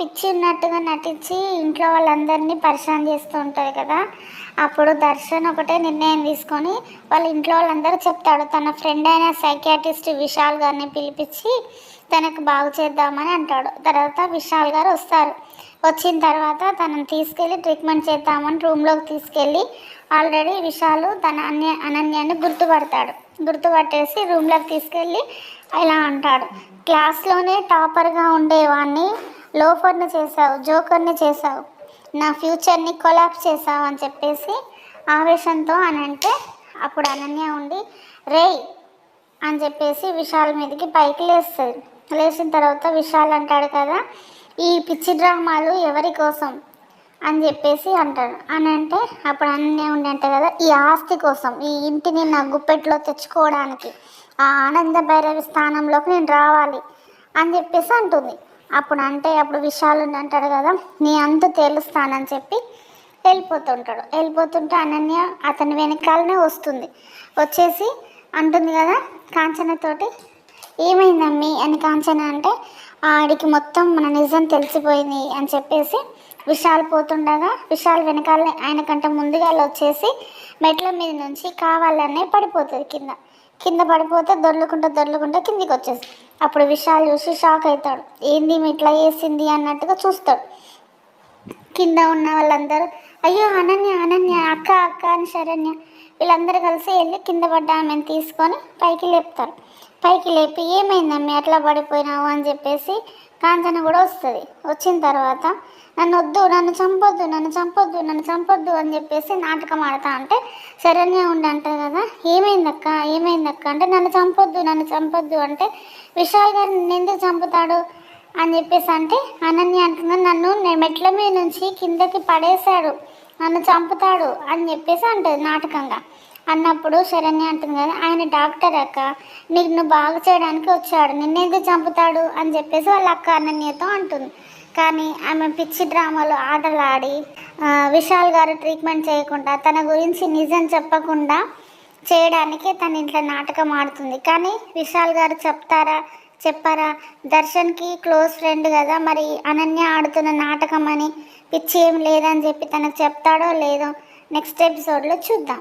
పిచ్చి ఉన్నట్టుగా నటించి ఇంట్లో వాళ్ళందరినీ పరిశాన్ చేస్తూ ఉంటుంది కదా. అప్పుడు దర్శన్ ఒకటే నిర్ణయం తీసుకొని వాళ్ళ ఇంట్లో వాళ్ళందరూ చెప్తాడు. తన ఫ్రెండ్ అయిన సైకియాట్రిస్ట్ విశాల్ గారిని పిలిపించి తనకు బాగు చేద్దామని అంటాడు. తర్వాత విశాల్ గారు వస్తారు. వచ్చిన తర్వాత తనని తీసుకెళ్ళి ట్రీట్మెంట్ చేద్దామని రూమ్లోకి తీసుకెళ్ళి ఆల్రెడీ విశాలు తన అనన్యాన్ని గుర్తుపట్టేసి రూమ్లోకి తీసుకెళ్ళి ఇలా అంటాడు, క్లాస్లోనే టాపర్గా ఉండేవాడిని లోఫర్ని చేసావు, జోకర్ని చేసావు, నా ఫ్యూచర్ని కొలాప్స్ చేసావు అని చెప్పేసి ఆవేశంతో అని అంటే అప్పుడు అనన్య ఉండి రేయ్ అని చెప్పేసి విశాల్ మీదకి పైకి లేస్తుంది. లేచిన తర్వాత విశాల్ అంటాడు కదా, ఈ పిచ్చి డ్రామాలు ఎవరి కోసం అని చెప్పేసి అంటాడు. అని అంటే అప్పుడు అన్నీ ఉండి అంటే కదా, ఈ ఆస్తి కోసం, ఈ ఇంటిని నా గుప్పెట్లో తెచ్చుకోవడానికి, ఆ ఆనంద భైరవి స్థానంలోకి నేను రావాలి అని చెప్పేసి అంటుంది. అప్పుడు విశాల్ అంటాడు కదా, నీ అంతు తేలుస్తానని చెప్పి వెళ్ళిపోతుంటే అనన్య అతని వెనకాలనే వస్తుంది. వచ్చేసి అంటుంది కదా కాంచనతోటి, ఏమైందమ్మీ అని కాంచన అంటే ఆడికి మొత్తం మన నిజం తెలిసిపోయింది అని చెప్పేసి విశాల్ పోతుండగా విశాల్ వెనకాలనే ఆయన కంటే ముందుగా వచ్చేసి మెట్ల మీద నుంచి కావాలనే పడిపోతుంది. కింద పడిపోతే దొర్లుకుంటా కిందికి వచ్చేసి అప్పుడు విశాల్ చూసి షాక్ అవుతాడు. ఏంది ఇట్లా వేసింది అన్నట్టుగా చూస్తాడు. కింద ఉన్న వాళ్ళందరూ అయ్యో అనన్య అక్క అని శరణ్య వీళ్ళందరూ కలిసి వెళ్ళి కింద పడ్డ ఆమెను తీసుకొని పైకి లేపి ఏమైందమ్మి అట్లా పడిపోయినావు అని చెప్పేసి కాంచన కూడా వస్తుంది. వచ్చిన తర్వాత నన్ను చంపొద్దు అని చెప్పేసి నాటకం ఆడతా అంటే శరణ్య ఉండి అంటారు కదా, ఏమైందక్క అంటే నన్ను చంపొద్దు అంటే విశాల్ గారు నిన్ను ఎందుకు చంపుతాడు అని చెప్పేసి అంటే అనన్య అంటున్నా నన్ను మెట్ల మీద నుంచి కిందకి పడేశాడు, నన్ను చంపుతాడు అని చెప్పేసి అంటుంది నాటకంగా. అన్నప్పుడు శరణ్య అంటుంది కదా, ఆయన డాక్టర్ అక్క, నిన్ను బాగు చేయడానికి వచ్చాడు, నిన్నెందుకు చంపుతాడు అని చెప్పేసి వాళ్ళ అక్క అనన్యతో అంటుంది. కానీ ఆమె పిచ్చి డ్రామాలు ఆటలు ఆడి విశాల్ గారు ట్రీట్మెంట్ చేయకుండా తన గురించి నిజం చెప్పకుండా చేయడానికి తన ఇంట్లో నాటకం ఆడుతుంది. కానీ విశాల్ గారు చెప్పారా దర్శన్కి క్లోజ్ ఫ్రెండ్ కదా, మరి అనన్య ఆడుతున్న నాటకం అని పిచ్చి ఏం లేదని చెప్పి తనకు చెప్తాడో లేదో నెక్స్ట్ ఎపిసోడ్లో చూద్దాం.